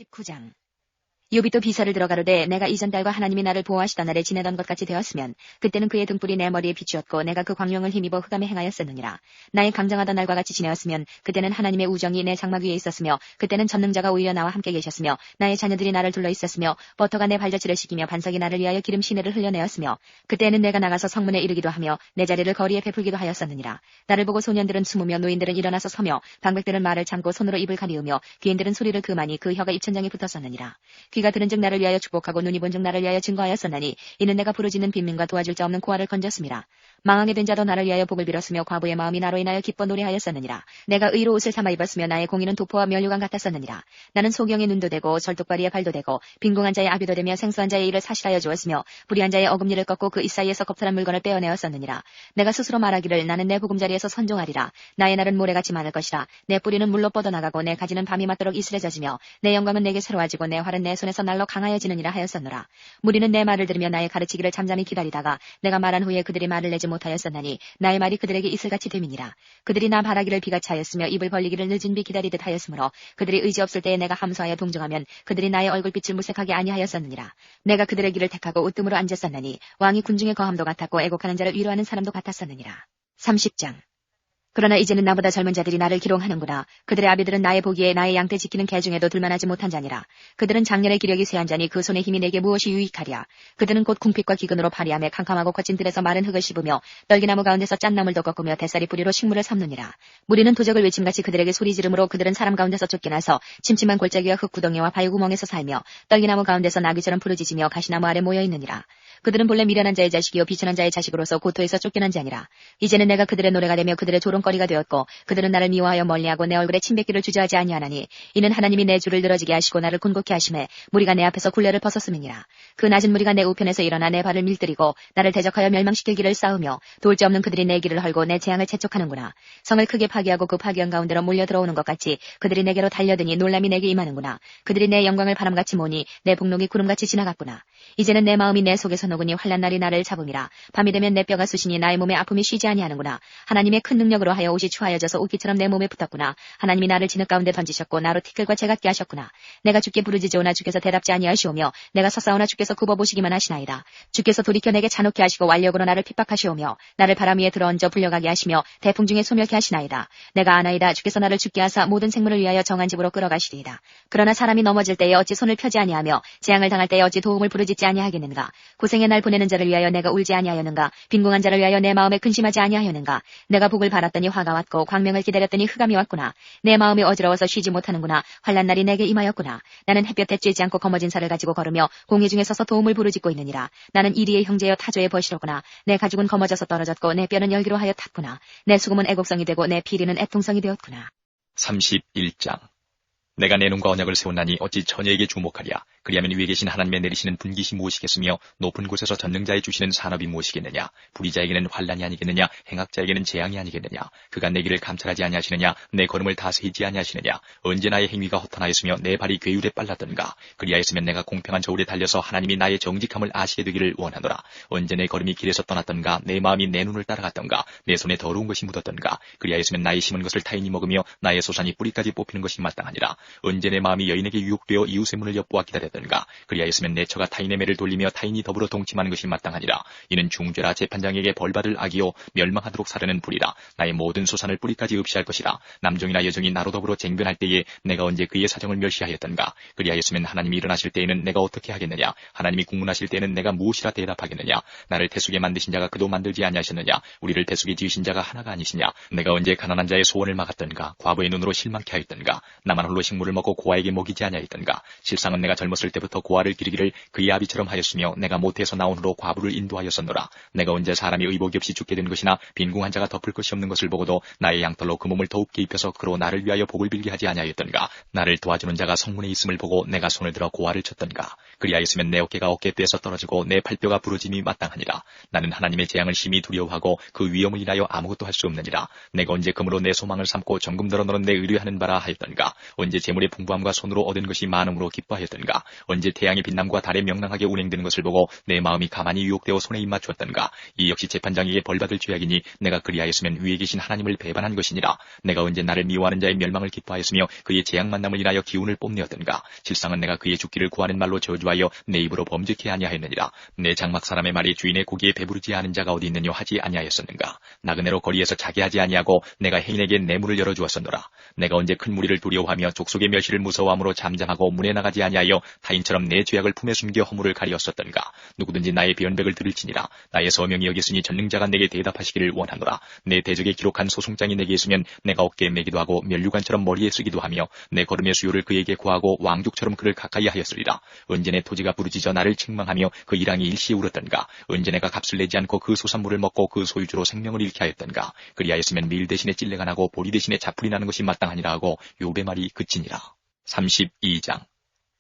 19장. 욥이 또 비서를 들어 가로되 내가 이전 달과 하나님이 나를 보호하시던 날에 지내던 것 같이 되었으면 그때는 그의 등불이 내 머리에 비추었고 내가 그 광명을 힘입어 흑암에 행하였었느니라. 나의 강정하던 날과 같이 지내었으면 그때는 하나님의 우정이 내 장막 위에 있었으며 그때는 전능자가 오히려 나와 함께 계셨으며 나의 자녀들이 나를 둘러 있었으며 버터가 내 발자취를 씻기며 반석이 나를 위하여 기름 시내를 흘려내었으며 그때는 내가 나가서 성문에 이르기도 하며 내 자리를 거리에 베풀기도 하였었느니라. 나를 보고 소년들은 숨으며 노인들은 일어나서 서며 방백들은 말을 참고 손으로 입을 가리우며 귀인들은 소리를 그만이 그 혀가 입천장에 붙었었느니라. 귀가 들은즉 나를 위하여 축복하고 눈이 본즉 나를 위하여 증거하였었나니 이는 내가 부르짖는 빈민과 도와줄 자 없는 고아를 건졌음이라. 망하게 된 자도 나를 위하여 복을 빌었으며 과부의 마음이 나로 인하여 기뻐 노래하였었느니라. 내가 의로 옷을 삼아 입었으며 나의 공의는 도포와 면류관 같았었느니라. 나는 소경의 눈도 되고 절뚝발이의 발도 되고 빈궁한 자의 아비도 되며 생수한 자의 일을 사실하여 주었으며 불의한 자의 어금니를 꺾고 그 이 사이에서 겁탈한 물건을 빼어내었었느니라. 내가 스스로 말하기를 나는 내 보금자리에서 선종하리라. 나의 날은 모래같이 많을 것이라. 내 뿌리는 물로 뻗어나가고 내 가지는 밤이 맞도록 이슬에 젖으며 내 영광은 내게 새로워지고 내 활은 내 손에서 날로 강하여지느니라 하였었노라. 무리는 내 말을 들으며 나의 가르치기를 잠잠히 기다리다가 내가 말한 후에 그들이 말을 내지 못하였었나니 나의 말이 그들에게 이슬같이 됨이니라. 그들이 나 바라기를 비같이 하였으며 입을 벌리기를 늦은 비 기다리듯 하였으므로 그들이 의지 없을 때에 내가 함소하여 동정하면 그들이 나의 얼굴빛을 무색하게 아니하였었느니라. 내가 그들의 길을 택하고 으뜸으로 앉았었나니 왕이 군중의 거함도 같았고 애곡하는 자를 위로하는 사람도 같았었느니라. 30장. 그러나 이제는 나보다 젊은 자들이 나를 기롱하는구나. 그들의 아비들은 나의 보기에 나의 양떼 지키는 개 중에도 둘만하지 못한 자니라. 그들은 장년의 기력이 쇠한 자니 그 손의 힘이 내게 무엇이 유익하랴. 그들은 곧 궁핍과 기근으로 파리하며 캄캄하고 거친 들에서 마른 흙을 씹으며 떨기나무 가운데서 짠나물도 꺾으며 대사리 뿌리로 식물을 삼느니라. 무리는 도적을 외침같이 그들에게 소리 지르므로 그들은 사람 가운데서 쫓겨나서 침침한 골짜기와 흙구덩이와 바위구멍에서 살며 떨기나무 가운데서 나귀처럼 부르짖으며 가시나무 아래 모여있느니라. 그들은 본래 미련한 자의 자식이요 비천한 자의 자식으로서 고토에서 쫓겨난 자니라. 이제는 내가 그들의 노래가 되며 그들의 조롱거리가 되었고 그들은 나를 미워하여 멀리하고 내 얼굴에 침뱉기를 주저하지 아니하나니 이는 하나님이 내 주를 늘어지게 하시고 나를 곤곡케 하심에 무리가 내 앞에서 굴레를 벗었음이니라. 그 낮은 무리가 내 우편에서 일어나 내 발을 밀들이고 나를 대적하여 멸망시킬 길을 쌓으며 도울 데 없는 그들이 내 길을 헐고 내 재앙을 재촉하는구나. 성을 크게 파괴하고 그 파괴한 가운데로 몰려 들어오는 것 같이 그들이 내게로 달려드니 놀람이 내게 임하는구나. 그들이 내 영광을 바람같이 모니 내 복록이 구름같이 지나갔구나. 이제는 내 마음이 내 속에서 녹으니 환난 날이 나를 잡음이라. 밤이 되면 내 뼈가 쑤시니 나의 몸에 아픔이 쉬지 아니하는구나. 하나님의 큰 능력으로 하여 옷이 추하여져서 옷깃처럼 내 몸에 붙었구나. 하나님이 나를 진흙 가운데 던지셨고 나로 티끌과 재같게 하셨구나. 내가 주께 부르짖으오나 주께서 대답지 아니하시오며 내가 서싸우나 주께서 굽어보시기만 하시나이다. 주께서 돌이켜 내게 잔혹케 하시고 완력으로 나를 핍박하시오며 나를 바람 위에 들어얹어 불려가게 하시며 대풍 중에 소멸케 하시나이다. 내가 아나이다. 주께서 나를 죽게 하사 모든 생물을 위하여 정한 집으로 끌어가시리이다. 그러나 사람이 넘어질 때에 어찌 손을 펴지 아니하며 재앙을 당할 때에 어찌 도움을 부르짖지 아니하겠는가. 고생의 날 보내는 자를 위하여 내가 울지 아니하였는가. 빈궁한 자를 위하여 내 마음에 근심하지 아니하였는가. 내가 복을 바랐더니 화가 왔고 광명을 기다렸더니 흑암이 왔구나. 내 마음이 어지러워서 쉬지 못하는구나. 환난 날이 내게 임하였구나. 나는 햇볕에 쬐지 않고 검어진 살을 가지고 걸으며 공회 중에 서서 도움을 부르짖고 있느니라. 나는 이리의 형제여 타조의 벗이로구나. 내 가죽은 검어져서 떨어졌고 내 뼈는 열기로 하여 탔구나. 내 수금은 애곡성이 되고 내 피리는 애통성이 되었구나. 31장. 내가 내 눈과 언약을 세웠나니 어찌 처녀에게 주목하랴. 그리하면 위에 계신 하나님의 내리시는 분깃이 무엇이겠으며 높은 곳에서 전능자의 주시는 산업이 무엇이겠느냐. 불의자에게는 환난이 아니겠느냐. 행악자에게는 재앙이 아니겠느냐. 그가 내 길을 감찰하지 아니하시느냐. 내 걸음을 다스리지 아니하시느냐. 언제 나의 행위가 허탄하였으며 내 발이 괴율에 빨랐던가. 그리하였으면 내가 공평한 저울에 달려서 하나님이 나의 정직함을 아시게 되기를 원하노라. 언제 내 걸음이 길에서 떠났던가. 내 마음이 내 눈을 따라갔던가. 내 손에 더러운 것이 묻었던가. 그리하였으면 나의 심은 것을 타인이 먹으며 나의 소산이 뿌리까지 뽑히는 것이 마땅하니라. 언제 내 마음이 여인에게 유혹되어 이웃의 문을 엿보아 기다렸던가. 그리하였으면 내 처가 타인의 매를 돌리며 타인이 더불어 동침하는 것이 마땅하니라. 이는 중죄라. 재판장에게 벌받을 악이요 멸망하도록 사르는 불이라. 나의 모든 소산을 뿌리까지 없이할 것이라. 남종이나 여종이 나로 더불어 쟁변할 때에 내가 언제 그의 사정을 멸시하였던가. 그리하였으면 하나님이 일어나실 때에는 내가 어떻게 하겠느냐. 하나님이 국문하실 때에는 내가 무엇이라 대답하겠느냐. 나를 태숙에 만드신 자가 그도 만들지 아니하셨느냐. 우리를 태숙에 지으신 자가 하나가 아니시냐. 내가 언제 가난한 자의 소원을 막았던가. 과부의 눈으로 실망케 하였던가. 나만 홀로 식물을 먹고 고아에게 먹이지 아니하였던가. 실상은 내가 젊었을 때부터 고아를 기르기를 그의 아비처럼 하였으며 내가 모태에서 나온 후로 과부를 인도하였었노라. 내가 언제 사람이 의복이 없이 죽게 된 것이나 빈궁한 자가 덮을 것이 없는 것을 보고도 나의 양털로 그 몸을 더욱게 입혀서 그로 나를 위하여 복을 빌게 하지 아니하였던가. 나를 도와주는 자가 성문에 있음을 보고 내가 손을 들어 고아를 쳤던가. 그리하였으면 내 어깨가 어깨뼈에서 떨어지고 내 팔뼈가 부러짐이 마땅하니라. 나는 하나님의 재앙을 심히 두려워하고 그 위험을 인하여 아무것도 할 수 없느니라. 내가 언제 금으로 내 소망을 삼고 정금더러 너는 내 의뢰하는 바라 하였던가. 언제 재물의 풍부함과 손으로 얻은 것이 많음으로 기뻐하였던가. 언제 태양의 빛남과 달의 명랑하게 운행되는 것을 보고 내 마음이 가만히 유혹되어 손에 입맞추었던가. 이 역시 재판장에게 벌받을 죄악이니 내가 그리하였으면 위에 계신 하나님을 배반한 것이니라. 내가 언제 나를 미워하는 자의 멸망을 기뻐하였으며 그의 재앙 만남을 인하여 기운을 뽐내었던가. 실상은 내가 그의 죽기를 구하는 말로 저주하여 내 입으로 범죄케 아니하였느니라. 내 장막 사람의 말이 주인의 고기에 배부르지 않은 자가 어디 있느냐 하지 아니하였었는가. 나그네로 거리에서 자게 하지 아니하고 내가 행인에게 내 문을 열어주었었노라. 내가 언제 큰 무리를 두려워하며 족속의 멸시를 무서워함으로 잠잠하고 문에 나가지 아니하여 타인처럼 내 죄악을 품에 숨겨 허물을 가리었었던가. 누구든지 나의 변백을 들을지니라. 나의 서명이 여기 있으니 전능자가 내게 대답하시기를 원하노라. 내 대적에 기록한 소송장이 내게 있으면 내가 어깨에 매기도 하고 면류관처럼 머리에 쓰기도 하며 내 걸음의 수요를 그에게 구하고 왕족처럼 그를 가까이 하였으리라. 언제 내 토지가 부르짖어 나를 책망하며 그 일항이 일시에 울었던가. 언제 내가 값을 내지 않고 그 소산물을 먹고 그 소유주로 생명을 잃게 하였던가. 그리하였으면 밀 대신에 찔레가 나고 보리 대신에 자풀이 나는 것이 마땅하니라 하고 욥의 말이 그치니라. 32장.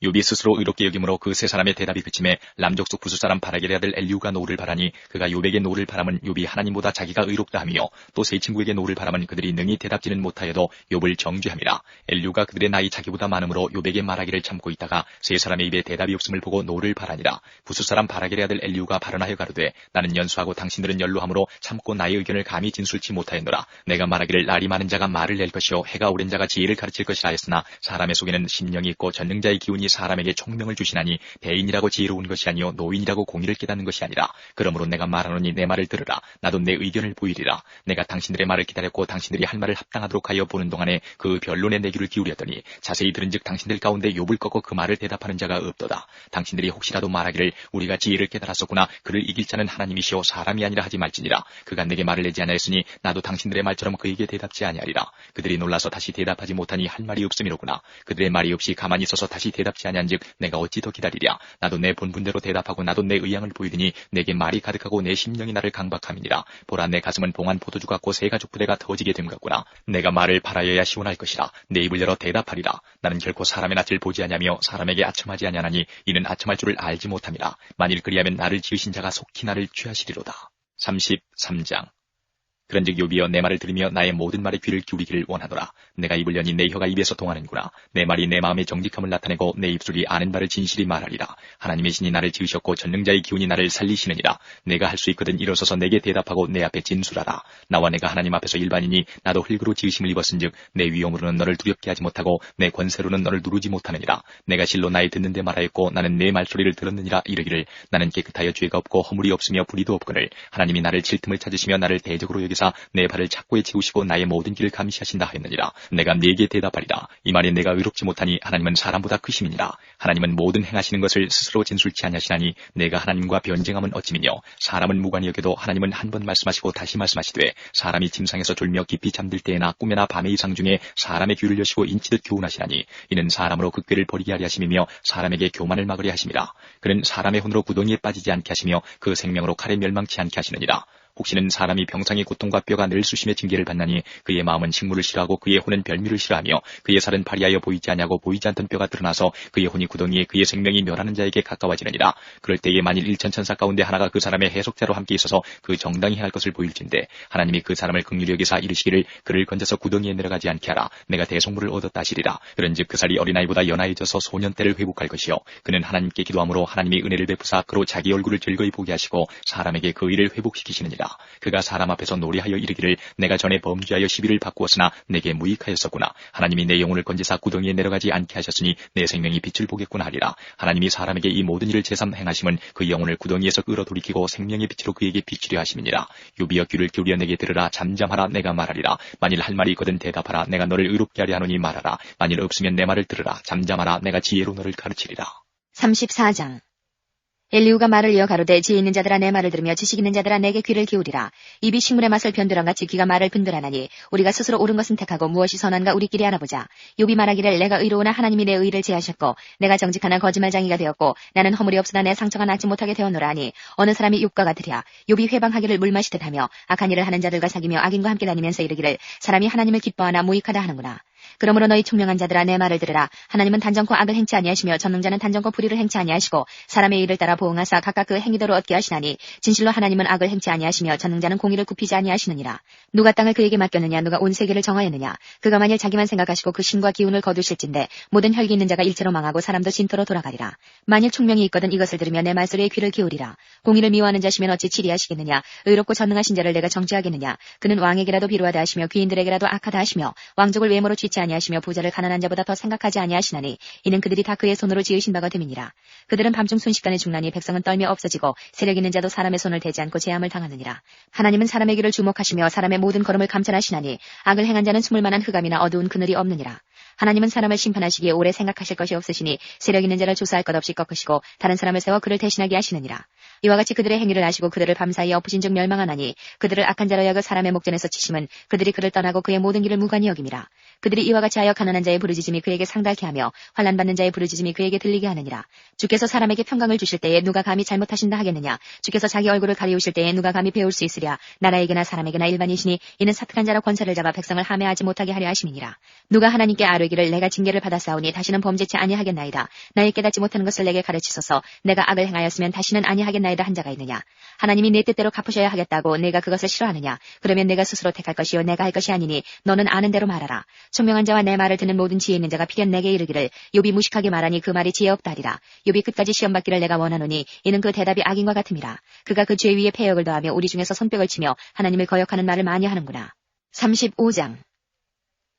욥이 스스로 의롭게 여김으로 그 세 사람의 대답이 그침에 람족속 부숫사람 바라겔의 아들 엘리후가 노를 바라니 그가 욥에게 노를 바람은 욥이 하나님보다 자기가 의롭다 하며 또 세 친구에게 노를 바람은 그들이 능히 대답지는 못하여도 욥을 정죄함이라. 엘리후가 그들의 나이 자기보다 많으므로 욥에게 말하기를 참고 있다가 세 사람의 입에 대답이 없음을 보고 노를 바라니라. 부숫사람 바라겔의 아들 엘리후가 발언하여 가로되 나는 연수하고 당신들은 연로함으로 참고 나의 의견을 감히 진술치 못하였노라. 내가 말하기를 날이 많은 자가 말을 낼 것이요 해가 오랜 자가 지혜를 가르칠 것이라 했으나 사람의 속에는 심령이 있고 전능자의 기운이 사람에게 총명을 주시나니 배인이라고 지혜로운 것이 아니요 노인이라고 공의를 깨닫는 것이 아니라. 그러므로 내가 말하노니 내 말을 들으라. 나도 내 의견을 보이리라. 내가 당신들의 말을 기다렸고 당신들이 할 말을 합당하도록 하여 보는 동안에 그 변론에 내 귀를 기울였더니 자세히 들은즉 당신들 가운데 욥을 꺾고 그 말을 대답하는 자가 없도다. 당신들이 혹시라도 말하기를 우리가 지혜를 깨달았었구나. 그를 이길 자는 하나님이시오 사람이 아니라 하지 말지니라. 그가 내게 말을 내지 아니하였으니 나도 당신들의 말처럼 그에게 대답지 아니하리라. 그들이 놀라서 다시 대답하지 못하니 할 말이 없음이로구나. 그들의 말이 없이 가만히 있어서 다시 대답지 아니한즉 내가 어찌 더 기다리랴. 나도 내 본분대로 대답하고 나도 내 의향을 보이더니 내게 말이 가득하고 내 심령이 나를 강박함이니라. 보라 내 가슴은 봉한 포도주 같고 새 가죽 부대가 터지게 됨 같구나. 내가 말을 바라여야 시원할 것이라. 내 입을 열어 대답하리라. 나는 결코 사람의 낯을 보지 아니하며 사람에게 아첨하지 아니하나니 이는 아첨할 줄을 알지 못함이라. 만일 그리하면 나를 지으신 자가 속히 나를 취하시리로다. 33장. 그런즉 욥이여 내 말을 들으며 나의 모든 말에 귀를 기울이기를 원하노라. 내가 입을 여니 내 혀가 입에서 통하는구나. 내 말이 내 마음의 정직함을 나타내고 내 입술이 아는 바를 진실히 말하리라. 하나님의 신이 나를 지으셨고 전능자의 기운이 나를 살리시느니라. 내가 할 수 있거든 일어서서 내게 대답하고 내 앞에 진술하라. 나와 내가 하나님 앞에서 일반이니 나도 흙으로 지으심을 입었은즉 내 위엄으로는 너를 두렵게 하지 못하고 내 권세로는 너를 누르지 못하느니라. 내가 실로 나의 듣는 데 말하였고 나는 내 말소리를 들었느니라. 이르기를 나는 깨끗하여 죄가 없고 허물이 없으며 불의도 없거늘 하나님이 나를 칠 틈을 찾으시며 나를 대적으로 여기사 내 발을 착고에 채우시고 나의 모든 길을 감시하신다 하였느니라. 내가 네게 대답하리라. 이 말에 내가 의롭지 못하니 하나님은 사람보다 크심이니라. 하나님은 모든 행하시는 것을 스스로 진술치 아니하시나니 내가 하나님과 변쟁함은 어찌미뇨. 사람은 무관히 여겨도 하나님은 한 번 말씀하시고 다시 말씀하시되 사람이 침상에서 졸며 깊이 잠들 때에나 꿈에나 밤의 이상 중에 사람의 귀를 여시고 인치듯 교훈하시나니 이는 사람으로 그 꾀를 버리게 하려 하심이며 사람에게 교만을 막으려 하심이라. 그는 사람의 혼으로 구덩이에 빠지지 않게 하시며 그 생명으로 칼에 멸망치 않게 하시느니라. 혹시는 사람이 병상의 고통과 뼈가 늘 수심의 징계를 받나니 그의 마음은 식물을 싫어하고 그의 혼은 별미를 싫어하며 그의 살은 파리하여 보이지 아니하고 보이지 않던 뼈가 드러나서 그의 혼이 구덩이에 그의 생명이 멸하는 자에게 가까워지느니라. 그럴 때에 만일 일천천사 가운데 하나가 그 사람의 해속자로 함께 있어서 그 정당히 행할 것을 보일진데 하나님이 그 사람을 긍휼히 여기사 이르시기를 그를 건져서 구덩이에 내려가지 않게 하라. 내가 대속물을 얻었다 하시리라. 그런즉 그 살이 어린아이보다 연하여져서 소년 때를 회복할 것이요 그는 하나님께 기도함으로 하나님이 은혜를 베푸사 그로 자기 얼굴을 즐거이 보게 하시고 사람에게 그 일을 회복시키시느니라. 그가 사람 앞에서 노래하여 이르기를 내가 전에 범죄하여 시비를 바꾸었으나 내게 무익하였었구나. 하나님이 내 영혼을 건지사 구덩이에 내려가지 않게 하셨으니 내 생명이 빛을 보겠구나 하리라. 하나님이 사람에게 이 모든 일을 제삼 행하심은 그 영혼을 구덩이에서 끌어돌이키고 생명의 빛으로 그에게 비추려 하심이니라. 욥이여 귀를 기울여 내게 들으라. 잠잠하라. 내가 말하리라. 만일 할 말이 있거든 대답하라. 내가 너를 의롭게 하려 하노니 말하라. 만일 없으면 내 말을 들으라. 잠잠하라. 내가 지혜로 너를 가르치리라. 34장. 엘리후가 말을 이어 가로되 지혜 있는 자들아 내 말을 들으며 지식 있는 자들아 내게 귀를 기울이라. 입이 식물의 맛을 변두랑같이 귀가 말을 분별하나니 우리가 스스로 옳은 것은 택하고 무엇이 선한가 우리끼리 알아보자. 욥이 말하기를 내가 의로우나 하나님이 내 의를 제하셨고 내가 정직하나 거짓말장이가 되었고 나는 허물이 없으나 내 상처가 낫지 못하게 되었노라 하니 어느 사람이 욥과 같으랴. 욥이 회방하기를 물 마시듯 하며 악한 일을 하는 자들과 사귀며 악인과 함께 다니면서 이르기를 사람이 하나님을 기뻐하나 무익하다 하는구나. 그러므로 너희 총명한 자들아 내 말을 들으라. 하나님은 단정코 악을 행치 아니하시며 전능자는 단정코 불의를 행치 아니하시고 사람의 일을 따라 보응하사 각각 그 행위대로 얻게 하시나니 진실로 하나님은 악을 행치 아니하시며 전능자는 공의를 굽히지 아니하시느니라. 누가 땅을 그에게 맡겼느냐 누가 온 세계를 정하였느냐. 그가 만일 자기만 생각하시고 그 신과 기운을 거두실진데 모든 혈기 있는 자가 일체로 망하고 사람도 진토로 돌아가리라. 만일 총명이 있거든 이것을 들으며 내 말소리에 귀를 기울이라. 공의를 미워하는 자시면 어찌 치리하시겠느냐. 의롭고 전능하신 자를 내가 정죄하겠느냐. 그는 왕에게라도 비루하다 하시며 귀인들에게라도 악하다 하시며 왕족을 외모로 취치 아니하시며 부자를 가난한 자보다 더 생각하지 아니하시나니 이는 그들이 다 그의 손으로 지으신 바가 됨이니라. 그들은 밤중 순식간에 죽나니 백성은 떨며 없어지고 세력 있는 자도 사람의 손을 대지 않고 재함을 당하느니라. 하나님은 사람의 길을 주목하시며 사람의 모든 걸음을 감찰하시나니 악을 행한 자는 숨을 만한 흑암이나 어두운 그늘이 없느니라. 하나님은 사람을 심판하시기에 오래 생각하실 것이 없으시니 세력 있는 자를 조사할 것 없이 꺾으시고 다른 사람을 세워 그를 대신하게 하시느니라. 이와 같이 그들의 행위를 아시고 그들을 밤사이에 엎으신 즉 멸망하나니 그들을 악한 자로 여겨 사람의 목전에서 치심은 그들이 그를 떠나고 그의 모든 길을 무관히 여김이라. 그들이 이와 같이 하여 가난한 자의 부르짖음이 그에게 상달케 하며 환난 받는 자의 부르짖음이 그에게 들리게 하느니라. 주께서 사람에게 평강을 주실 때에 누가 감히 잘못하신다 하겠느냐. 주께서 자기 얼굴을 가리우실 때에 누가 감히 배울 수 있으랴. 나라에게나 사람에게나 일반이시니 이는 사특한 자로 권세를 잡아 백성을 함해하지 못하게 하려 하심이니라. 누가 하나님께 아뢰기를 내가 징계를 받았사오니 다시는 범죄치 아니하겠나이다. 나의 깨닫지 못하는 것을 내게 가르치소서. 내가 악을 행하였으면 다시는 아니하겠나이다 한 자가 있느냐. 하나님이 내 뜻대로 갚으셔야 하겠다고 내가 그것을 싫어하느냐. 그러면 내가 스스로 택할 것이요 내가 할 것이 아니니 너는 아는 대로 말하라. 총명한 자와 내 말을 듣는 모든 지혜 있는 자가 필연 내게 이르기를 욥이 무식하게 말하니 그 말이 지혜 없다리라. 욥이 끝까지 시험받기를 내가 원하노니 이는 그 대답이 악인과 같음이라. 그가 그 죄 위에 패역을 더하며 우리 중에서 손뼉을 치며 하나님을 거역하는 말을 많이 하는구나. 35장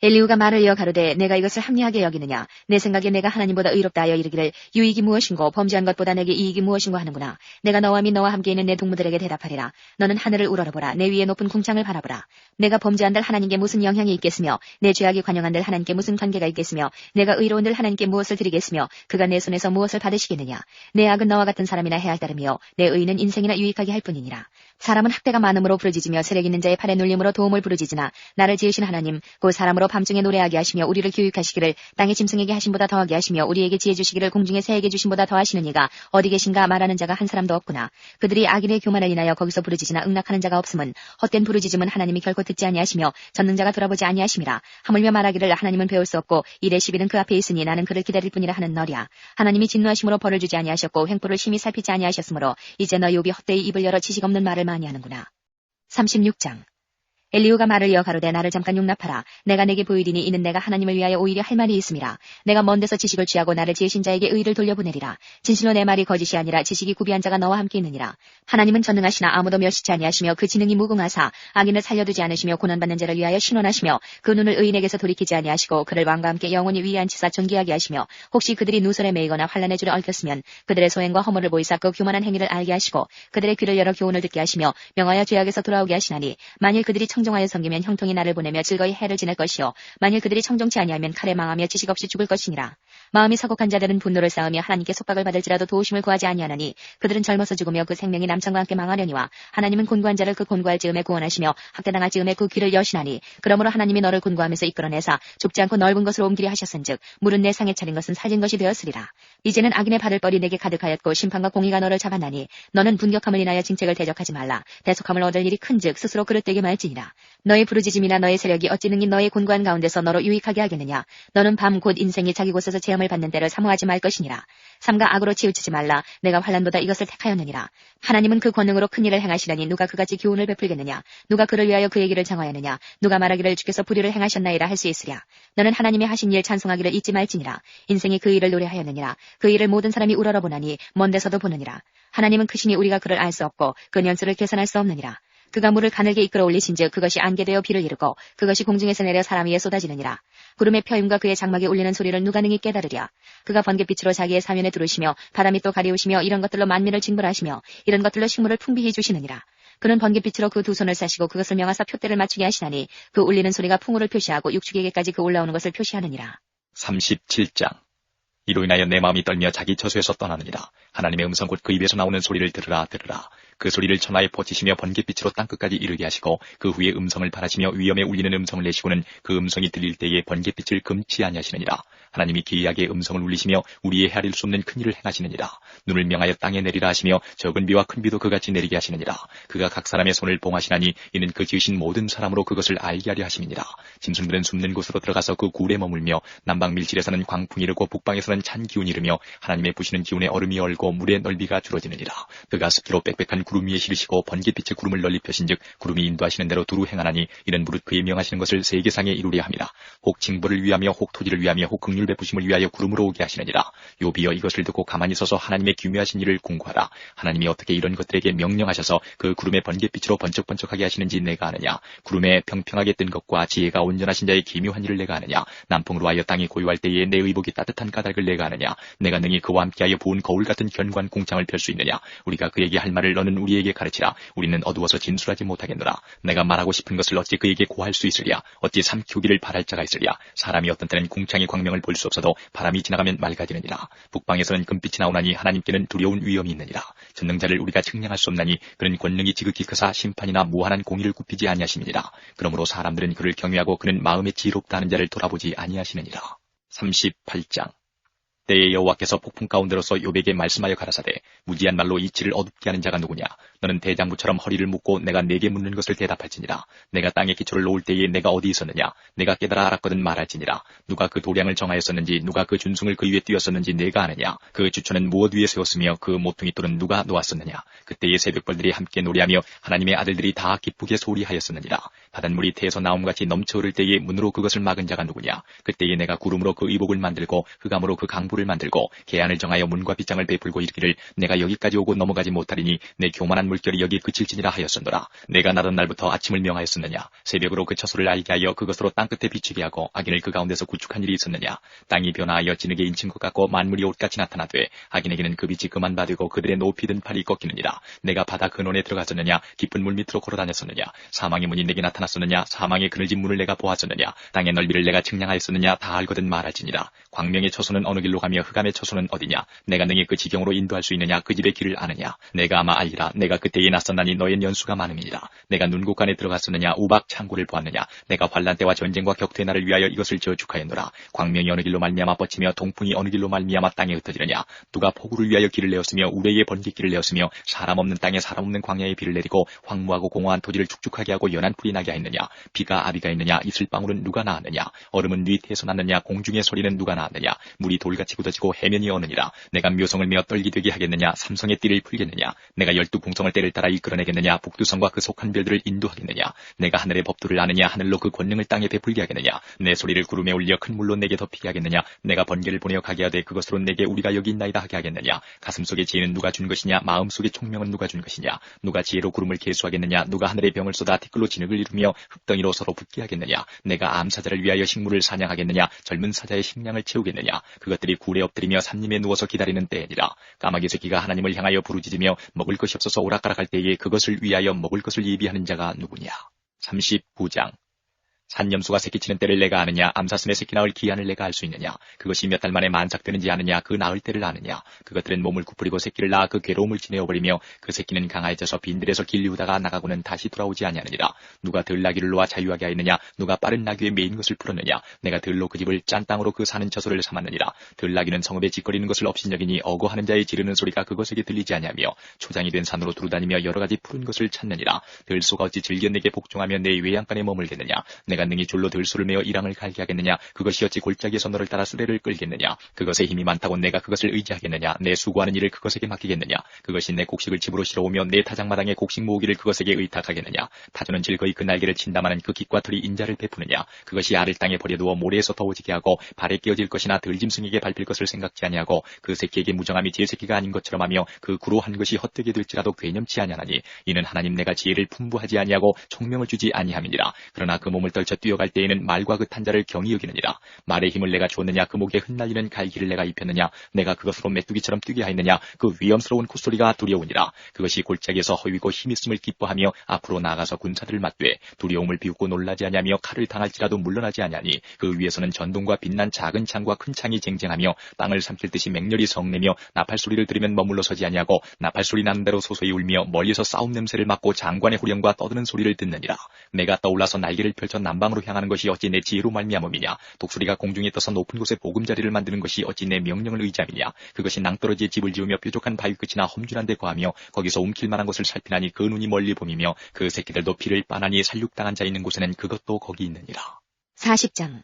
엘리후가 말을 이어 가로되 내가 이것을 합리하게 여기느냐. 내 생각에 내가 하나님보다 의롭다 하여 이르기를 유익이 무엇인고 범죄한 것보다 내게 이익이 무엇인고 하는구나. 내가 너와 및 너와 함께 있는 내 동무들에게 대답하리라. 너는 하늘을 우러러보라. 내 위에 높은 궁창을 바라보라. 내가 범죄한들 하나님께 무슨 영향이 있겠으며 내 죄악이 관영한들 하나님께 무슨 관계가 있겠으며 내가 의로운들 하나님께 무엇을 드리겠으며 그가 내 손에서 무엇을 받으시겠느냐. 내 악은 너와 같은 사람이나 해할 따름이요 내 의는 인생이나 유익하게 할 뿐이니라. 사람은 학대가 많음으로 부르짖으며 세력 있는 자의 팔에 눌림으로 도움을 부르짖으나 나를 지으신 하나님 곧 사람으로 밤중에 노래하게 하시며 우리를 교육하시기를 땅의 짐승에게 하심보다 더하게 하시며 우리에게 지혜 주시기를 공중의 새에게 주심보다 더하시는 이가 어디 계신가 말하는 자가 한 사람도 없구나. 그들이 악인의 교만을 인하여 거기서 부르짖으나 응낙하는 자가 없음은 헛된 부르짖음은 하나님이 결코 듣지 아니하시며 전능자가 돌아보지 아니하심이라. 하물며 말하기를 하나님은 배울 수 없고 일의 시비는 그 앞에 있으니 나는 그를 기다릴 뿐이라 하는 너랴. 하나님이 진노하심으로 벌을 주지 아니하셨고 횡포를 심히 살피지 아니하셨으므로 이제 너 욥이 헛되이 입을 열어 지식 없는 말을 많이 하는구나. 36장 엘리후가 말을 이어 가로되 나를 잠깐 용납하라. 내가 내게 보이리니 이는 내가 하나님을 위하여 오히려 할 말이 있음이라. 내가 먼 데서 지식을 취하고 나를 지으신 자에게 의를 돌려보내리라. 진실로 내 말이 거짓이 아니라 지식이 구비한 자가 너와 함께 있느니라. 하나님은 전능하시나 아무도 멸시치 아니하시며 그 지능이 무궁하사 악인을 살려두지 않으시며 고난받는 자를 위하여 신원하시며 그 눈을 의인에게서 돌이키지 아니하시고 그를 왕과 함께 영원히 위에 앉히사 존귀하게 하시며 혹시 그들이 누설에 매이거나 환난의 줄에 얽혔으면 그들의 소행과 허물을 보이사 그 교만한 행위를 알게 하시고 그들의 귀를 열어 교훈을 듣게 하시며 명하여 죄악에서 돌아오게 하시나니 만일 그들이 청정하여 섬기면 형통이 나를 보내며 즐거이 해를 지낼 것이요 만일 그들이 청정치 아니하면 칼에 망하며 지식 없이 죽을 것이니라. 마음이 사곡한 자들은 분노를 쌓으며 하나님께 속박을 받을지라도 도우심을 구하지 아니하나니 그들은 젊어서 죽으며 그 생명이 남창과 함께 망하려니와 하나님은 곤고한 자를 그 곤고할 즈음에 구원하시며 학대당할 즈음에 그 귀를 여시나니 그러므로 하나님이 너를 곤고하면서 이끌어내사 좁지 않고 넓은 것으로 옮기려 하셨은즉 물은 내 상에 차린 것은 살진 것이 되었으리라. 이제는 악인의 받을 뻘이 내게 가득하였고 심판과 공의가 너를 잡았나니 너는 분격함을 인하여 징책을 대적하지 말라. 대속함을 얻을 일이 큰즉 스스로 그릇되게 말지니라. 너의 부르짖음이나 너의 세력이 어찌 능히 너의 곤고한 가운데서 너로 유익하게 하겠느냐. 너는 밤 곧 인생이 자기 곳에서 체험을 받는 때를 사모하지 말 것이니라. 삼가 악으로 치우치지 말라. 내가 환난보다 이것을 택하였느니라. 하나님은 그 권능으로 큰 일을 행하시려니 누가 그같이 교훈을 베풀겠느냐. 누가 그를 위하여 그의 길을 정하였느냐. 누가 말하기를 주께서 불의를 행하셨나이라 할 수 있으랴. 너는 하나님이 하신 일 찬송하기를 잊지 말지니라. 인생이 그 일을 노래하였느니라. 그 일을 모든 사람이 우러러보나니 먼 데서도 보느니라. 하나님은 크시니 우리가 그를 알 수 없고 그 년수를 계산할 수 없느니라. 그가 물을 가늘게 이끌어 올리신즉 그것이 안개되어 비를 이루고 그것이 공중에서 내려 사람 위에 쏟아지느니라. 구름의 펴임과 그의 장막에 울리는 소리를 누가 능히 깨달으랴. 그가 번갯빛으로 자기의 사면에 두르시며 바람이 또 가리우시며 이런 것들로 만민을 징벌하시며 이런 것들로 식물을 풍비히 주시느니라. 그는 번갯빛으로 그 두 손을 싸시고 그것을 명하사 표대를 맞추게 하시나니 그 울리는 소리가 풍우를 표시하고 육축에게까지 그 올라오는 것을 표시하느니라. 37장 이로 인하여 내 마음이 떨며 자기 저수에서 떠나느니라. 하나님의 음성 곧 그 입에서 나오는 소리를 들으라. 그 소리를 천하에 퍼치시며 번갯빛으로 땅끝까지 이르게 하시고 그 후에 음성을 발하시며 위엄에 울리는 음성을 내시고는 그 음성이 들릴 때에 번갯빛을 금치 아니하시느니라. 하나님이 기이하게 음성을 울리시며 우리의 헤아릴 수 없는 큰 일을 행하시느니라. 눈을 명하여 땅에 내리라 하시며 적은 비와 큰 비도 그같이 내리게 하시느니라. 그가 각 사람의 손을 봉하시나니 이는 그 지으신 모든 사람으로 그것을 알게 하려 하심이니라. 짐승들은 숨는 곳으로 들어가서 그 굴에 머물며 남방 밀실에서는 광풍이 이르고 북방에서는 찬 기운이 이르며 하나님의 부시는 기운에 얼음이 얼고 물의 넓이가 줄어지느니라. 그가 습기로 빽빽한 구름 위에 실으시고 번갯빛의 구름을 널리 펴신즉 구름이 인도하시는 대로 두루 행하나니 이는 무릇 그의 명하시는 것을 세계상에 이루려 함이라. 혹 징벌을 위하며 혹 토지를 위하며 혹 긍휼 베푸심을 위하여 구름으로 오게 하시느니라. 요비여 이것을 듣고 가만히 서서 하나님의 기묘하신 일을 공고하라. 하나님이 어떻게 이런 것들에게 명령하셔서 그 구름의 번갯빛으로 번쩍번쩍하게 하시는지 내가 아느냐. 구름에 평평하게 뜬 것과 지혜가 온전하신 자의 기묘한 일을 내가 아느냐. 남풍으로 하여 땅이 고요할 때에 내 의복이 따뜻한 까닭을 내가 아느냐. 내가 능히 그와 함께하여 부은 거울 같은 견고한 공창을 펼 수 있느냐. 우리가 그에게 할 말을 너는 우리에게 가르치라. 우리는 어두워서 진술하지 못하겠노라. 내가 말하고 싶은 것을 어찌 그에게 고할 수 있으랴. 어찌 삼키우기를 바랄 자가 있으랴. 사람이 어떤 때는 궁창의 광명을 볼 수 없어도 바람이 지나가면 맑아지느니라. 북방에서는 금빛이 나오나니 하나님께는 두려운 위엄이 있느니라. 전능자를 우리가 측량할 수 없나니 그는 권능이 지극히 크사 심판이나 무한한 공의를 굽히지 아니하심이니라. 그러므로 사람들은 그를 경외하고 그는 마음에 지혜롭다 하는 자를 돌아보지 아니하시느니라. 38장. 때에 여호와께서 폭풍 가운데로서 욥에게 말씀하여 가라사대 무지한 말로 이치를 어둡게 하는 자가 누구냐. 너는 대장부처럼 허리를 묶고 내가 네게 묻는 것을 대답할지니라. 내가 땅에 기초를 놓을 때에 내가 어디 있었느냐. 내가 깨달아 알았거든 말할지니라. 누가 그 도량을 정하였었는지 누가 그 준승을 그 위에 띄웠었는지 내가 아느냐. 그 주초는 무엇 위에 세웠으며 그 모퉁이 돌은 누가 놓았었느냐. 그때의 새벽벌들이 함께 노래하며 하나님의 아들들이 다 기쁘게 소리하였었느니라. 바닷물이 태에서 나옴같이 넘쳐 흐를 때에 문으로 그것을 막은 자가 누구냐. 그때에 내가 구름으로 그 의복을 만들고 흑암으로 그 강보를 만들고 계안을 정하여 문과 빗장을 베풀고 이르기를 내가 여기까지 오고 넘어가지 못하리니 내 교만한 물결이 여기 그칠지니라 하였었노라. 내가 나던 날부터 아침을 명하였었느냐. 새벽으로 그 처소를 알게 하여 그것으로 땅끝에 비추게 하고 악인을 그 가운데서 구축한 일이 있었느냐. 땅이 변화하여 진흙에 인친 것 같고 만물이 옷같이 나타나되 악인에게는 그 빛이 그만 받으고 그들의 높이 든 팔이 꺾이느니라. 내가 바다 근원에 들어갔었느냐. 깊은 물 밑으로 걸어다녔었느냐. 사망의 문이 내게 나타났었느냐. 사망의 그늘진 문을 내가 보았었느냐. 땅의 넓이를 내가 측량하였었느냐. 다 알거든 말할지니라. 광명의 처소는 어느 길로 가며 흑암의 처소는 어디냐. 내가 능히 그 지경으로 인도할 수 있느냐. 그 집의 길을 아느냐. 내가 아마 알리라. 내가 그때에 낯섰나니 너의 연수가 많음이니라. 내가 눈곳간에 들어갔었느냐. 우박 창고를 보았느냐. 내가 환란 때와 전쟁과 격투의 날을 위하여 이것을 저축하였노라. 광명이 어느 길로 말미암아 뻗치며 동풍이 어느 길로 말미암아 땅에 흩어지느냐. 누가 폭우를 위하여 길을 내었으며 우레의 번갯길을 내었으며 사람 없는 땅에 사람 없는 광야에 비를 내리고 황무하고 공허한 토지를 축축하게 하고 연한 풀이 나게 하였느냐. 비가 아비가 있느냐. 이슬방울은 누가 낳았느냐. 얼음은 위태에서 났느냐. 공중의 소리는 누가 낳았느냐. 물이 돌같이 굳어지고 해면이 어느니라. 내가 묘성을 메어 떨기 되게 하겠느냐. 삼성의 띠를 풀겠느냐. 내가 12궁성을 때를 따라 이끌어내겠느냐. 북두성과 그 속한 별들을 인도하겠느냐. 내가 하늘의 법도를 아느냐. 하늘로 그 권능을 땅에 베풀게 하겠느냐. 내 소리를 구름에 올려 큰 물로 내게 덮이게 하겠느냐. 내가 번개를 보내어 가게 하되 그것으로 내게 우리가 여기 있나이다 하게 하겠느냐. 가슴속에 지혜는 누가 준 것이냐. 마음속에 총명은 누가 준 것이냐. 누가 지혜로 구름을 계수하겠느냐. 누가 하늘의 병을 쏟아 티끌로 진흙을 이루며 흙덩이로 서로 붙게 하겠느냐. 내가 암사자를 위하여 식물을 사냥하겠느냐. 젊은 사자의 식량을 채우겠느냐. 그것들이 굴에 엎드리며 산림에 누워서 기다리는 때니라. 까마귀 새끼가 하나님을 향하여 부르짖으며 먹을 것이 없어서 오락가락할 때에 그것을 위하여 먹을 것을 예비하는 자가 누구냐. 39장. 산염수가 새끼치는 때를 내가 아느냐. 암사슴의 새끼 낳을 기한을 내가 알 수 있느냐. 그것이 몇 달 만에 만삭되는지 아느냐. 그 낳을 때를 아느냐. 그것들은 몸을 구부리고 새끼를 낳아 그 괴로움을 지내어버리며 그 새끼는 강하여져서 빈들에서 길리우다가 나가고는 다시 돌아오지 아니하느니라. 누가 들나귀를 놓아 자유하게 하였느냐. 누가 빠른 나귀에 매인 것을 풀었느냐. 내가 들로 그 집을 짠 땅으로 그 사는 처소를 삼았느니라. 들나귀는 성읍에 짓거리는 것을 업신여기니 어거하는 자의 지르는 소리가 그것에게 들리지 아니하며 초장이 된 산으로 두루다니며 여러가지 푸른 것을 찾느니라. 들소가 어찌 즐겨 내게 복종하며 내 외양간에 머물겠느냐. 내가 능히 줄로 들소를 메어 이랑을 갈게 하겠느냐. 그것이 어찌 골짜기에서 너를 따라 수레를 끌겠느냐. 그것에 힘이 많다고 내가 그것을 의지하겠느냐. 내 수고하는 일을 그것에게 맡기겠느냐. 그것이 내 곡식을 집으로 실어오며 내 타작마당에 곡식 모으기를 그것에게 의탁하겠느냐. 타조는 즐거이 그 날개를 친다마는 그 깃과 털이 인자를 베푸느냐. 그것이 알을 땅에 버려두어 모래에서 더워지게 하고 발에 끼어질 것이나 들짐승에게 밟힐 것을 생각지 아니하고 그 새끼에게 무정함이 제 새끼가 아닌 것처럼 하며 그 구로 한 것이 헛되게 될지라도 괴념치 아니하나니 이는 하나님 내가 지혜를 풍부하지 아니하고 총명을 주지 아니함이니라. 그러나 그 몸을 떨쳐 뛰어갈 때에는 말과 그 탄자를 경히 여기느니라. 말의 힘을 내가 주었느냐, 그 목에 흩날리는 갈기를 내가 입혔느냐, 내가 그것으로 메뚜기처럼 뛰게 하였느냐, 그 위험스러운 콧소리가 두려우니라. 그것이 골짜기에서 허위고 힘있음을 기뻐하며 앞으로 나아가서 군사들을 맞되 두려움을 비웃고 놀라지 아니하며 칼을 당할지라도 물러나지 아니하니 그 위에서는 전동과 빛난 작은 창과 큰 창이 쟁쟁하며 땅을 삼킬 듯이 맹렬히 성내며 나팔 소리를 들으면 머물러 서지 아니하고 나팔 소리 나는 대로 소소히 울며 멀리서 싸움 냄새를 맡고 장관의 후령과 떠드는 소리를 듣느니라. 내가 떠올라서 날개를 펼쳐 남방으로 향하는 것이 어찌 내 지혜로 말미암음이냐. 독수리가 공중에 떠서 높은 곳에 보금자리를 만드는 것이 어찌 내 명령을 의지함이냐. 그것이 낭떠러지에 집을 지으며 뾰족한 바위 끝이나 험준한 데 거하며 거기서 움킬 만한 곳을 살피나니 그 눈이 멀리 봄이며 그 새끼들도 피를 빠나니 살육당한 자 있는 곳에는 그것도 거기 있느니라. 40장.